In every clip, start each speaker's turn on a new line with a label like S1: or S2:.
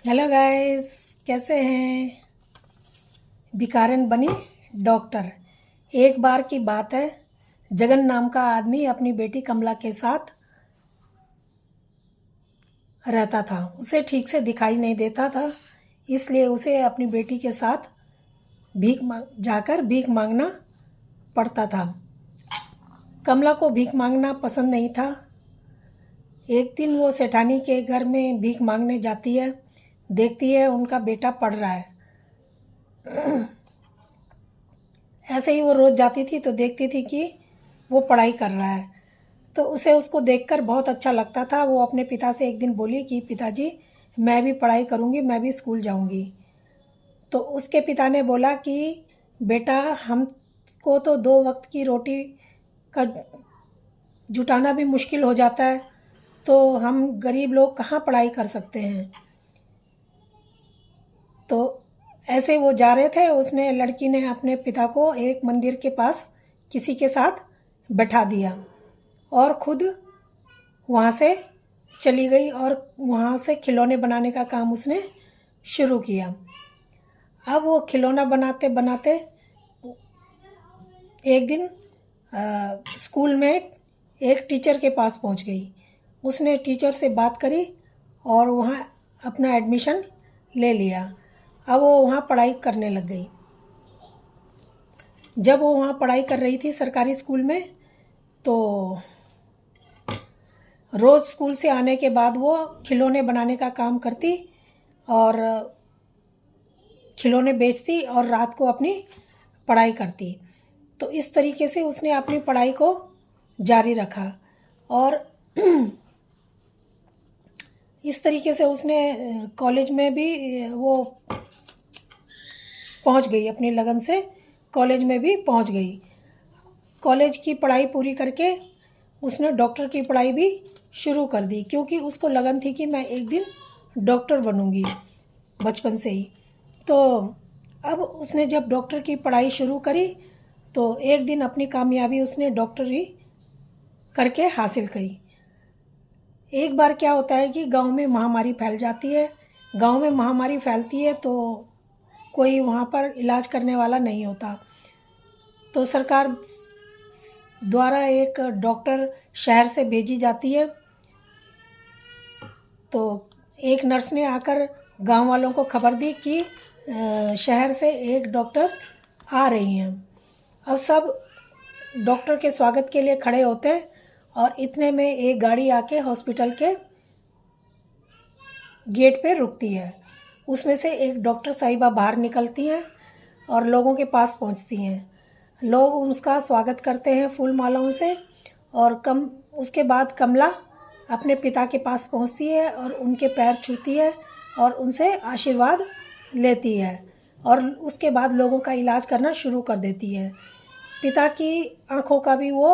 S1: Hello guys, कैसे हैं। भिखारन बनी डॉक्टर। एक बार की बात है, जगन नाम का आदमी अपनी बेटी कमला के साथ रहता था। उसे ठीक से दिखाई नहीं देता था, इसलिए उसे अपनी बेटी के साथ जाकर भीख मांगना पड़ता था। कमला को भीख मांगना पसंद नहीं था। एक दिन वो सेठानी के घर में भीख मांगने जाती है, देखती है उनका बेटा पढ़ रहा है। ऐसे ही वो रोज़ जाती थी तो देखती थी कि वो पढ़ाई कर रहा है, तो उसे उसको देखकर बहुत अच्छा लगता था। वो अपने पिता से एक दिन बोली कि पिताजी, मैं भी पढ़ाई करूँगी, मैं भी स्कूल जाऊँगी। तो उसके पिता ने बोला कि बेटा, हमको तो 2 वक्त की रोटी का जुटाना भी मुश्किल हो जाता है, तो हम गरीब लोग कहाँ पढ़ाई कर सकते हैं। तो ऐसे वो जा रहे थे, उसने लड़की ने अपने पिता को एक मंदिर के पास किसी के साथ बैठा दिया और खुद वहाँ से चली गई और वहाँ से खिलौने बनाने का काम उसने शुरू किया। अब वो खिलौना बनाते बनाते एक दिन स्कूल में एक टीचर के पास पहुँच गई। उसने टीचर से बात करी और वहाँ अपना एडमिशन ले लिया। अब वो वहाँ पढ़ाई करने लग गई। जब वो वहाँ पढ़ाई कर रही थी सरकारी स्कूल में, तो रोज़ स्कूल से आने के बाद वो खिलौने बनाने का काम करती और खिलौने बेचती और रात को अपनी पढ़ाई करती। तो इस तरीके से उसने अपनी पढ़ाई को जारी रखा और इस तरीके से उसने कॉलेज में भी वो पहुंच गई। अपनी लगन से कॉलेज में भी पहुंच गई। कॉलेज की पढ़ाई पूरी करके उसने डॉक्टर की पढ़ाई भी शुरू कर दी, क्योंकि उसको लगन थी कि मैं एक दिन डॉक्टर बनूंगी बचपन से ही। तो अब उसने जब डॉक्टर की पढ़ाई शुरू करी तो एक दिन अपनी कामयाबी उसने डॉक्टरी करके हासिल करी। एक बार क्या होता है कि गांव में महामारी फैल जाती है। गांव में महामारी फैलती है तो कोई वहाँ पर इलाज करने वाला नहीं होता। तो सरकार द्वारा एक डॉक्टर शहर से भेजी जाती है। तो एक नर्स ने आकर गांव वालों को खबर दी कि शहर से एक डॉक्टर आ रही हैं। अब सब डॉक्टर के स्वागत के लिए खड़े होते हैं और इतने में एक गाड़ी आके हॉस्पिटल के गेट पे रुकती है। उसमें से एक डॉक्टर साहिबा बाहर निकलती हैं और लोगों के पास पहुंचती हैं। लोग उसका स्वागत करते हैं फूल मालाओं से और उसके बाद कमला अपने पिता के पास पहुंचती है और उनके पैर छूती है और उनसे आशीर्वाद लेती है और उसके बाद लोगों का इलाज करना शुरू कर देती है। पिता की आंखों का भी वो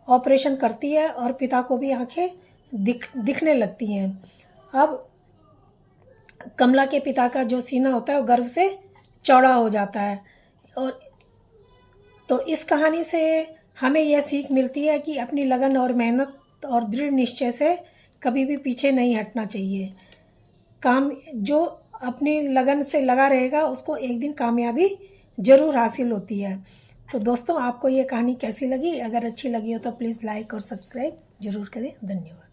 S1: ऑपरेशन करती है और पिता को भी आंखें दिखने लगती हैं। अब कमला के पिता का जो सीना होता है वो गर्व से चौड़ा हो जाता है। और तो इस कहानी से हमें यह सीख मिलती है कि अपनी लगन और मेहनत और दृढ़ निश्चय से कभी भी पीछे नहीं हटना चाहिए। काम जो अपनी लगन से लगा रहेगा उसको एक दिन कामयाबी ज़रूर हासिल होती है। तो दोस्तों, आपको ये कहानी कैसी लगी? अगर अच्छी लगी हो तो प्लीज़ लाइक और सब्सक्राइब ज़रूर करें। धन्यवाद।